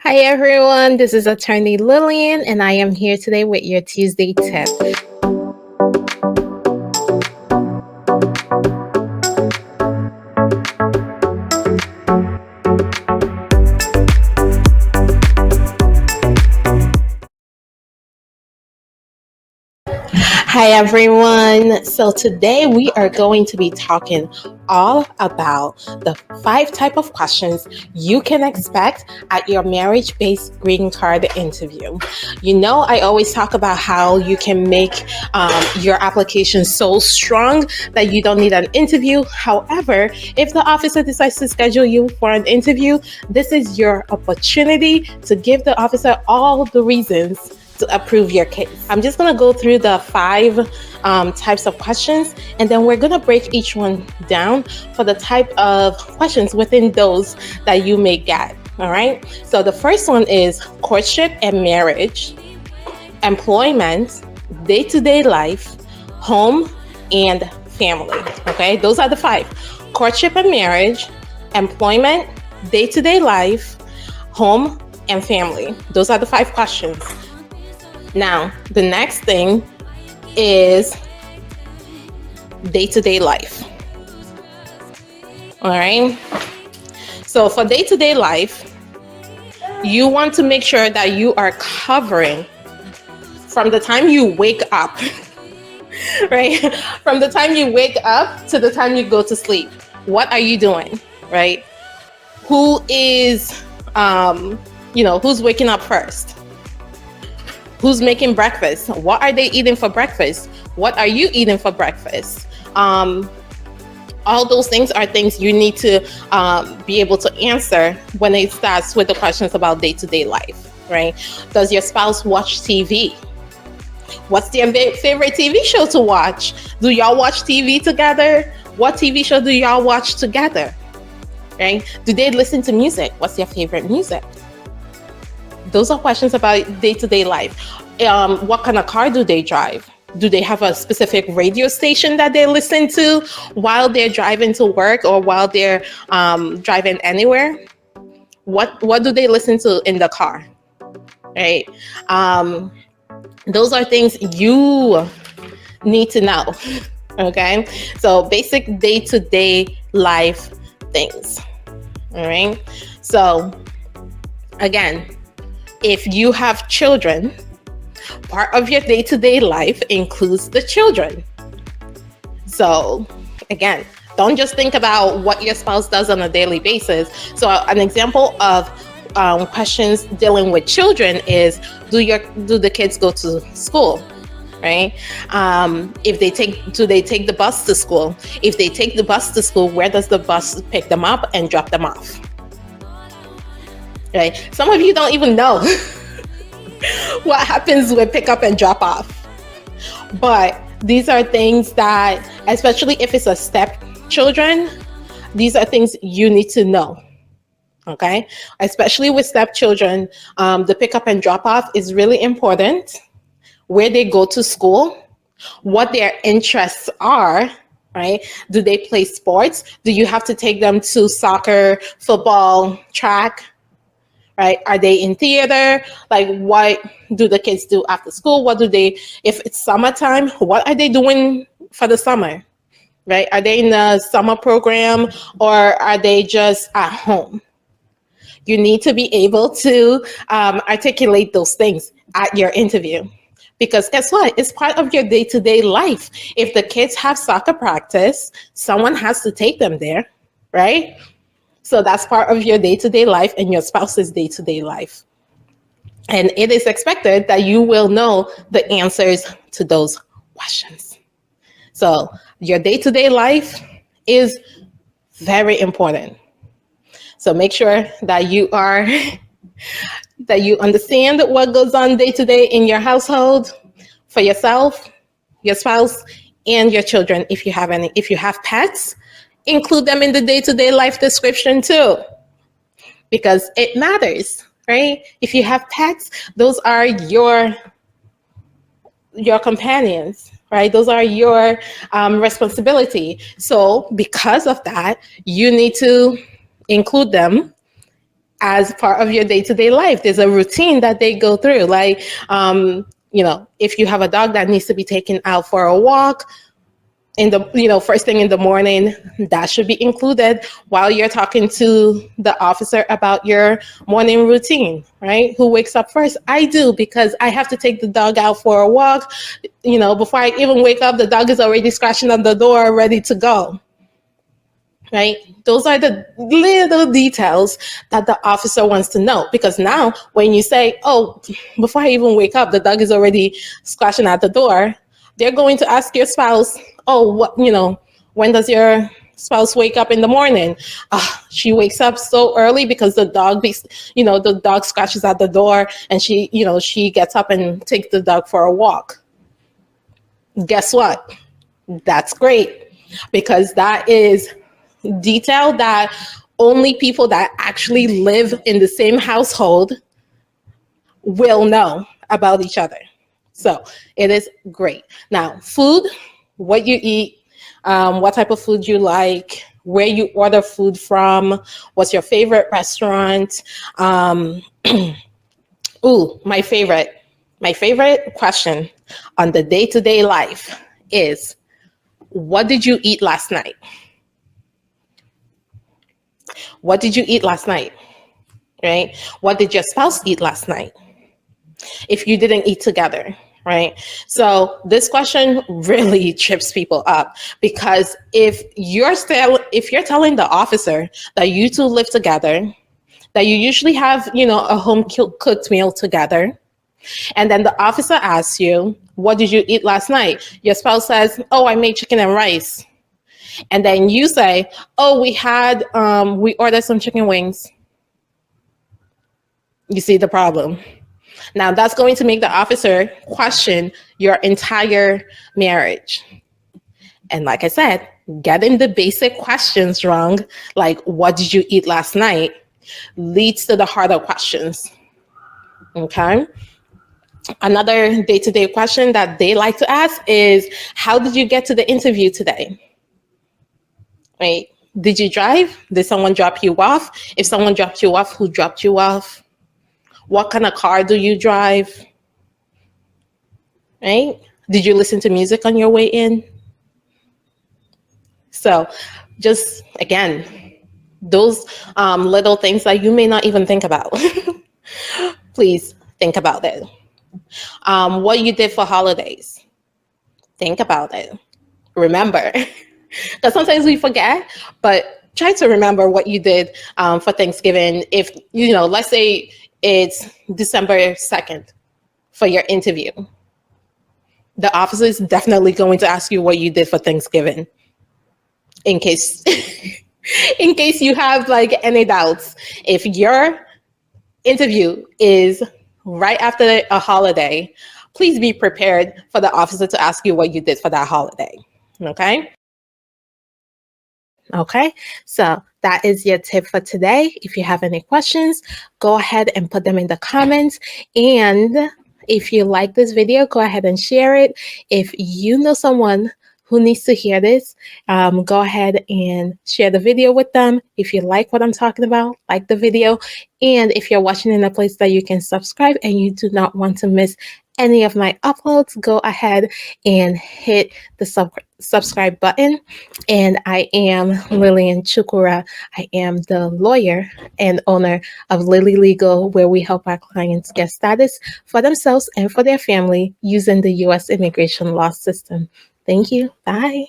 Hi everyone, this is Attorney Lilian, and I am here today with your Tuesday tip. Hi everyone. So today we are going to be talking all about the 5 type of questions you can expect at your marriage-based green card interview. You know, I always talk about how you can make your application so strong that you don't need an interview. However, if the officer decides to schedule you for an interview, this is your opportunity to give the officer all the reasons to approve your case. I'm just going to go through the 5 types of questions, and then we're going to break each one down for the type of questions within those that you may get. All right. So the first one is courtship and marriage, employment, day-to-day life, home, and family. Okay. Those are the 5: courtship and marriage, employment, day-to-day life, home, and family. Those are the 5 questions. Now, the next thing is day-to-day life. All right. So for day-to-day life, you want to make sure that you are covering from the time you wake up, right? From the time you wake up to the time you go to sleep. What are you doing, right? Who is, who's waking up first? Who's making breakfast? What are they eating for breakfast? What are you eating for breakfast? All those things are things you need to be able to answer when it starts with the questions about day-to-day life, right? Does your spouse watch TV? What's their favorite TV show to watch? Do y'all watch TV together? What TV show do y'all watch together, right? Do they listen to music? What's their favorite music? Those are questions about day-to-day life. What kind of car do they drive? Do they have a specific radio station that they listen to while they're driving to work or while they're driving anywhere? What do they listen to in the car? Right? Those are things you need to know. Okay? So basic day-to-day life things. All right? So again, if you have children, part of your day-to-day life includes the children. So again, don't just think about what your spouse does on a daily basis. So an example of questions dealing with children is, do the kids go to school? Right? Do they take the bus to school? If they take the bus to school, where does the bus pick them up and drop them off? Right? Some of you don't even know what happens with pick up and drop off. But these are things that, especially if it's a stepchildren, these are things you need to know. Okay? Especially with stepchildren, the pick up and drop off is really important. Where they go to school, what their interests are, right? Do they play sports? Do you have to take them to soccer, football, track? Right? Are they in theater? Like, what do the kids do after school? If it's summertime, what are they doing for the summer? Right? Are they in the summer program or are they just at home? You need to be able to articulate those things at your interview. Because guess what? It's part of your day-to-day life. If the kids have soccer practice, someone has to take them there, right? So that's part of your day-to-day life and your spouse's day-to-day life. And it is expected that you will know the answers to those questions. So your day-to-day life is very important. So make sure that you understand what goes on day-to-day in your household for yourself, your spouse, and your children. If you have pets, include them in the day-to-day life description too, because it matters, right? If you have pets, those are your companions, right? Those are your responsibility. So because of that, you need to include them as part of your day-to-day life. There's a routine that they go through. Like, if you have a dog that needs to be taken out for a walk in the, first thing in the morning, that should be included while you're talking to the officer about your morning routine, right? Who wakes up first? I do, because I have to take the dog out for a walk. Before I even wake up, the dog is already scratching on the door, ready to go. Right? Those are the little details that the officer wants to know, because now when you say, oh, before I even wake up, the dog is already scratching at the door, they're going to ask your spouse, oh, when does your spouse wake up in the morning? She wakes up so early because the dog scratches at the door, and she gets up and takes the dog for a walk. Guess what? That's great, because that is detail that only people that actually live in the same household will know about each other. So it is great. Now, food, what you eat, what type of food you like, where you order food from, what's your favorite restaurant. My favorite question on the day-to-day life is, what did you eat last night? What did you eat last night? Right? What did your spouse eat last night? If you didn't eat together, right? So this question really trips people up, because if you're telling the officer that you two live together, that you usually have, a home cooked meal together, and then the officer asks you, what did you eat last night? Your spouse says, oh, I made chicken and rice. And then you say, oh, we ordered some chicken wings. You see the problem? Now that's going to make the officer question your entire marriage. And like I said, getting the basic questions wrong, like what did you eat last night, leads to the harder questions. Okay? Another day-to-day question that they like to ask is, how did you get to the interview today? Right? Did you drive? Did someone drop you off? If someone dropped you off, who dropped you off? What kind of car do you drive? Right? Did you listen to music on your way in? So just, again, those little things that you may not even think about. Please think about it. What you did for holidays. Think about it. Remember. Because sometimes we forget, but try to remember what you did for Thanksgiving. If, let's say it's December 2nd for your interview. The officer is definitely going to ask you what you did for Thanksgiving, in case you have any doubts. If your interview is right after a holiday, please be prepared for the officer to ask you what you did for that holiday. Okay? Okay, so that is your tip for today. If you have any questions, go ahead and put them in the comments. And if you like this video, go ahead and share it. If you know someone who needs to hear this, go ahead and share the video with them. If you like what I'm talking about, like the video. And if you're watching in a place that you can subscribe and you do not want to miss any of my uploads, go ahead and hit the subscribe button. And I am Lilian Chukura. I am the lawyer and owner of Lillylegal, where we help our clients get status for themselves and for their family using the U.S. immigration law system. Thank you. Bye.